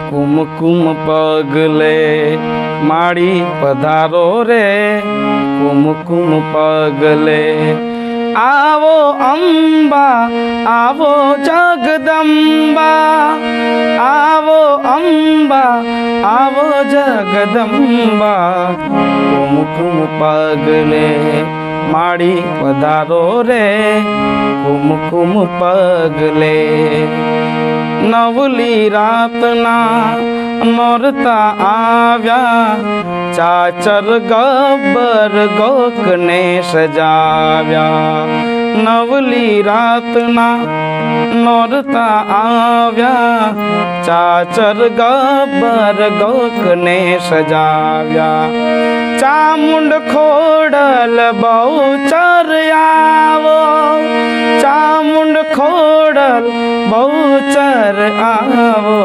કુમકુમ પગલે માડી પધારો રે કુમકુમ પગલે આવો અંબા આવો જગદંબા આવો અંબા આવો જગદંબા કુમકુમ પગલે માડી પધારો રે કુમકુમ પગલે નવલી રાતના નોરતા આવ્યા ચાચર ગબ્બર ગોકને સજાવ્યા નવલી રાતના નોરતા આવ્યા ચાચર ગબ્બર ગોકને સજાવ્યા ચામુંડ ખોડલ બહુચર આવો ચામુંડ ખોડલ બહુચર આવો